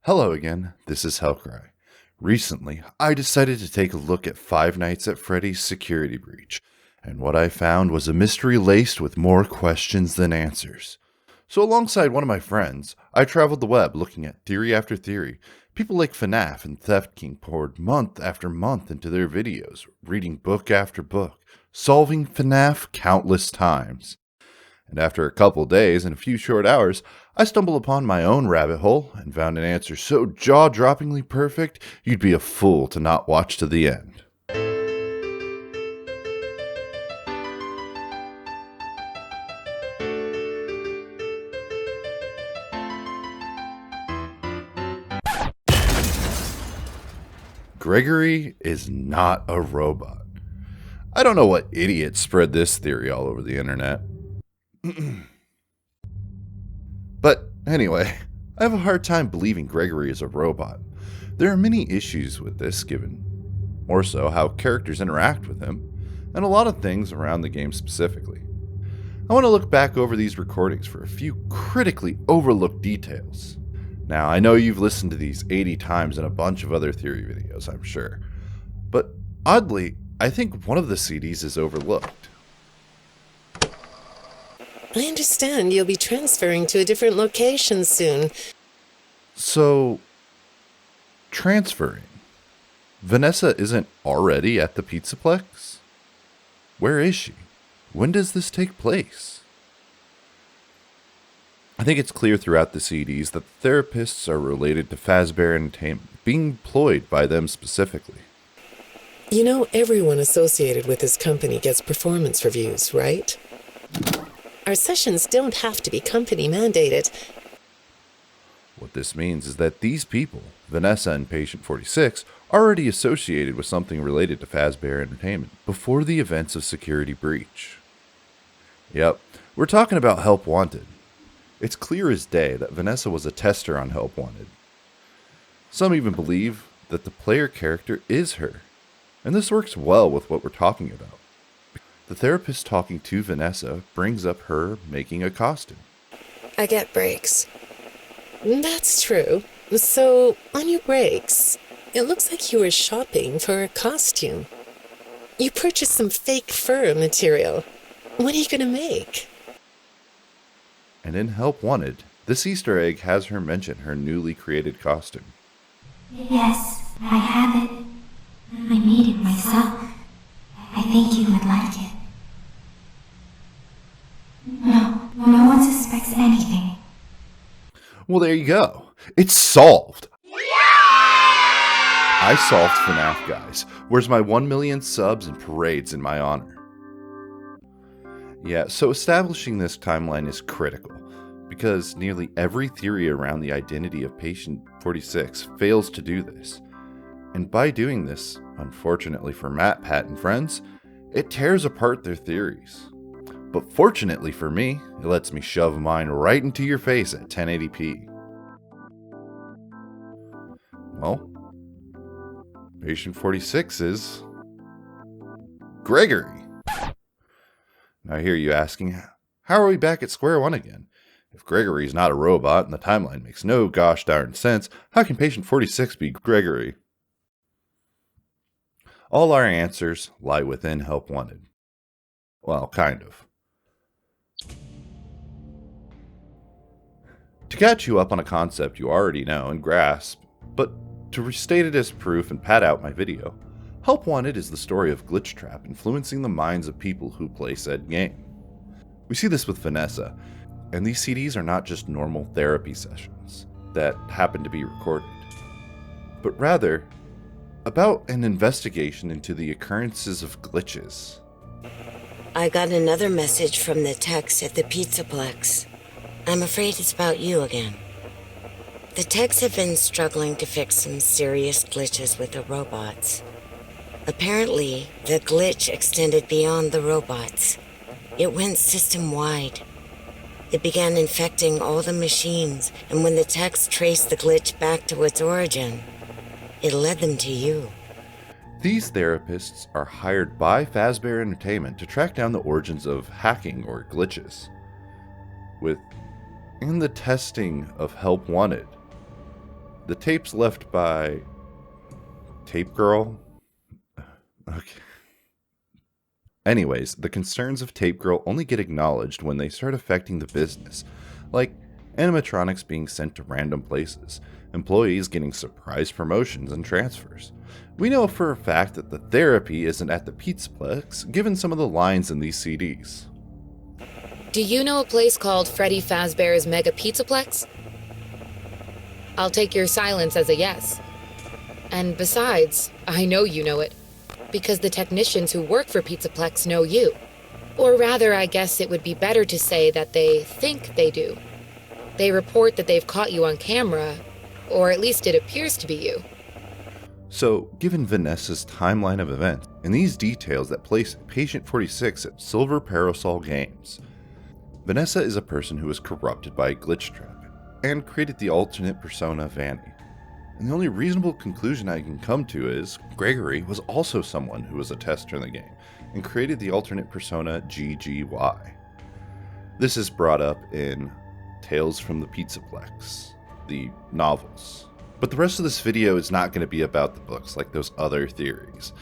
Hello again, this is Hellcry. Recently, I decided to take a look at Five Nights at Freddy's security breach, and what I found was a mystery laced with more questions than answers. So alongside one of my friends, I traveled the web looking at theory after theory. People like FNAF and Theft King poured month after month into their videos, reading book after book, solving FNAF countless times. And after a couple days and a few short hours, I stumbled upon my own rabbit hole and found an answer so jaw-droppingly perfect, you'd be a fool to not watch to the end. Gregory is not a robot. I don't know what idiot spread this theory all over the internet. But anyway, I have a hard time believing Gregory is a robot. There are many issues with this, given more so how characters interact with him, and a lot of things around the game specifically. I want to look back over these recordings for a few critically overlooked details. Now, I know you've listened to these 80 times in a bunch of other theory videos, I'm sure. But oddly, I think one of the CDs is overlooked. I understand you'll be transferring to a different location soon. So, transferring. Vanessa isn't already at the Pizzaplex? Where is she? When does this take place? I think it's clear throughout the CDs that the therapists are related to Fazbear Entertainment, being employed by them specifically. You know, everyone associated with this company gets performance reviews, right? Our sessions don't have to be company mandated. What this means is that these people, Vanessa and Patient 46, are already associated with something related to Fazbear Entertainment before the events of Security Breach. Yep, we're talking about Help Wanted. It's clear as day that Vanessa was a tester on Help Wanted. Some even believe that the player character is her, and this works well with what we're talking about. The therapist talking to Vanessa brings up her making a costume. I get breaks. That's true. So, on your breaks, it looks like you were shopping for a costume. You purchased some fake fur material. What are you gonna make? And in Help Wanted, this Easter egg has her mention her newly created costume. Yes, I have it. I made it myself. I think you would like it. No one suspects anything. Well, there you go. It's solved. I solved FNAF, guys. Where's my 1 million subs and parades in my honor? Yeah, so establishing this timeline is critical, because nearly every theory around the identity of Patient 46 fails to do this. And by doing this, unfortunately for Matt, Pat, and friends, it tears apart their theories. But fortunately for me, it lets me shove mine right into your face at 1080p. Well, Patient 46 is Gregory. Now I hear you asking, how are we back at square one again? If Gregory's not a robot and the timeline makes no gosh darn sense, how can Patient 46 be Gregory? All our answers lie within Help Wanted. Well, kind of. To catch you up on a concept you already know and grasp, but to restate it as proof and pad out my video, Help Wanted is the story of Glitch Trap influencing the minds of people who play said game. We see this with Vanessa, and these CDs are not just normal therapy sessions that happen to be recorded, but rather about an investigation into the occurrences of glitches. I got another message from the techs at the Pizzaplex. I'm afraid it's about you again. The techs have been struggling to fix some serious glitches with the robots. Apparently, the glitch extended beyond the robots. It went system-wide. It began infecting all the machines, and when the techs traced the glitch back to its origin, it led them to you. These therapists are hired by Fazbear Entertainment to track down the origins of hacking or glitches. Within the testing of Help Wanted, The tapes left by Tape Girl? Okay. Anyways, the concerns of Tape Girl only get acknowledged when they start affecting the business, like animatronics being sent to random places, employees getting surprise promotions and transfers. We know for a fact that the therapy isn't at the Pizzaplex, given some of the lines in these CDs. Do you know a place called Freddy Fazbear's Mega Pizzaplex? I'll take your silence as a yes. And besides, I know you know it, because the technicians who work for Pizzaplex know you. Or rather, I guess it would be better to say that they think they do. They report that they've caught you on camera, or at least it appears to be you. So, given Vanessa's timeline of events, and these details that place Patient 46 at Silver Parasol Games, Vanessa is a person who was corrupted by a glitch trap, and created the alternate persona Vanny. And the only reasonable conclusion I can come to is, Gregory was also someone who was a tester in the game, and created the alternate persona GGY. This is brought up in Tales from the Pizzaplex, the novels. But the rest of this video is not going to be about the books like those other theories.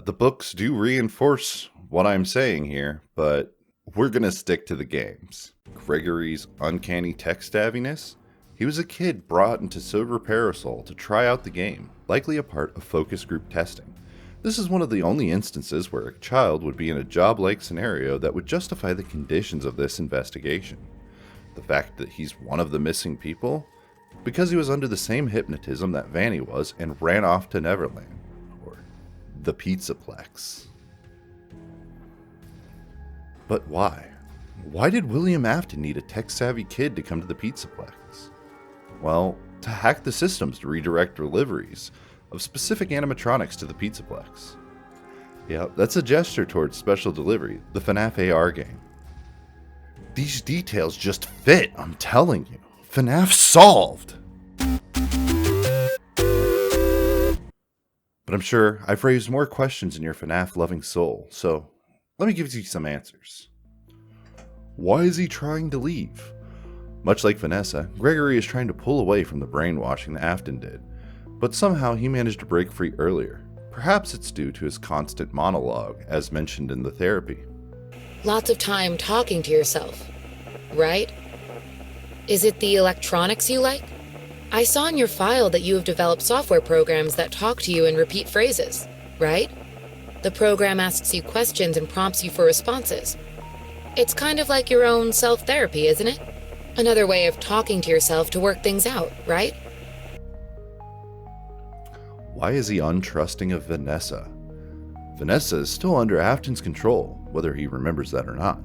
The books do reinforce what I'm saying here, but we're going to stick to the games. Gregory's uncanny tech savviness? He was a kid brought into Silver Parasol to try out the game, likely a part of focus group testing. This is one of the only instances where a child would be in a job-like scenario that would justify the conditions of this investigation. The fact that he's one of the missing people? Because he was under the same hypnotism that Vanny was and ran off to Neverland, or the Pizzaplex. But why? Why did William Afton need a tech-savvy kid to come to the Pizzaplex? Well, to hack the systems to redirect deliveries of specific animatronics to the Pizzaplex. Yeah, that's a gesture towards Special Delivery, the FNAF AR game. These details just fit, I'm telling you. FNAF solved! But I'm sure I've raised more questions in your FNAF-loving soul, so let me give you some answers. Why is he trying to leave? Much like Vanessa, Gregory is trying to pull away from the brainwashing that Afton did, but somehow he managed to break free earlier. Perhaps it's due to his constant monologue, as mentioned in the therapy. Lots of time talking to yourself, right? Is it the electronics you like? I saw in your file that you have developed software programs that talk to you in repeat phrases, right? The program asks you questions and prompts you for responses. It's kind of like your own self-therapy, isn't it? Another way of talking to yourself to work things out, right? Why is he untrusting of Vanessa? Vanessa is still under Afton's control, whether he remembers that or not.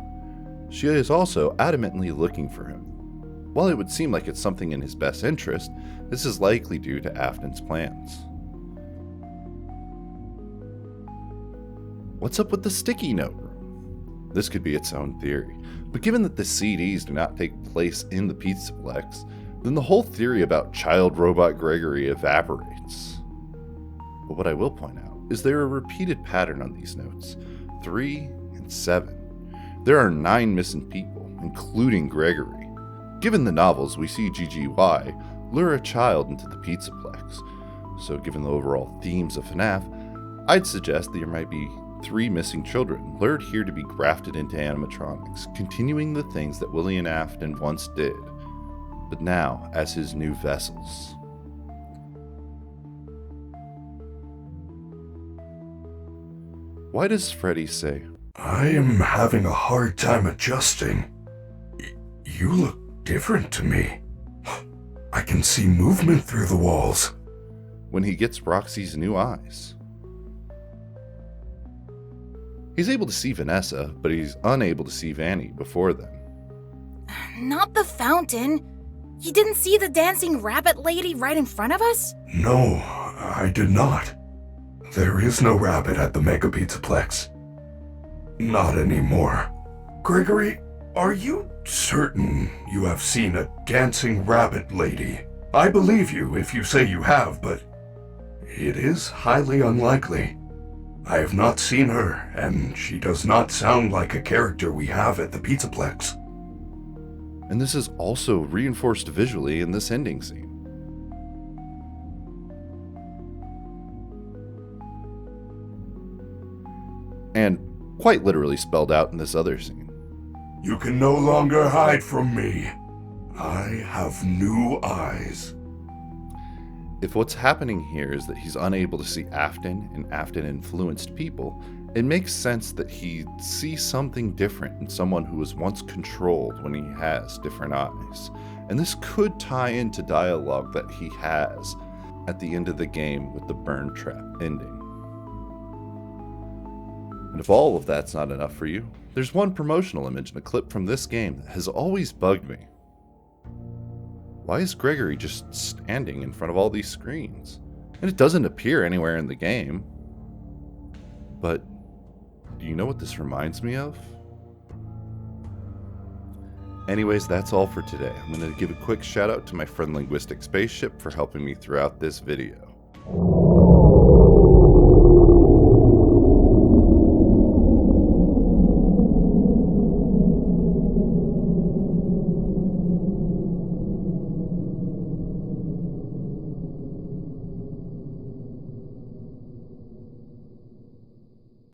She is also adamantly looking for him. While it would seem like it's something in his best interest, this is likely due to Afton's plans. What's up with the sticky note room? This could be its own theory, but given that the CDs do not take place in the Pizzaplex, then the whole theory about child robot Gregory evaporates. But what I will point out is there a repeated pattern on these notes, 3 and 7. There are 9 missing people, including Gregory. Given the novels, we see GGY lure a child into the Pizzaplex, so given the overall themes of FNAF, I'd suggest there might be 3 missing children lured here to be grafted into animatronics, continuing the things that William Afton once did, but now as his new vessels. Why does Freddy say, I am having a hard time adjusting. You look different to me. I can see movement through the walls. when he gets Roxy's new eyes? He's able to see Vanessa, but he's unable to see Vanny before then. Not the fountain. You didn't see the dancing rabbit lady right in front of us? No, I did not. There is no rabbit at the Mega Pizzaplex. Not anymore. Gregory, are you certain you have seen a dancing rabbit lady? I believe you if you say you have, but it is highly unlikely. I have not seen her, and she does not sound like a character we have at the Pizzaplex. And this is also reinforced visually in this ending scene. and quite literally spelled out in this other scene. You can no longer hide from me. I have new eyes. If what's happening here is that he's unable to see Afton and Afton-influenced people, it makes sense that he sees something different in someone who was once controlled when he has different eyes. And this could tie into dialogue that he has at the end of the game with the burn trap ending. And if all of that's not enough for you, there's one promotional image in a clip from this game that has always bugged me. Why is Gregory just standing in front of all these screens? And it doesn't appear anywhere in the game. But do you know what this reminds me of? Anyways, that's all for today. I'm going to give a quick shout out to my friend Linguistic Spaceship for helping me throughout this video.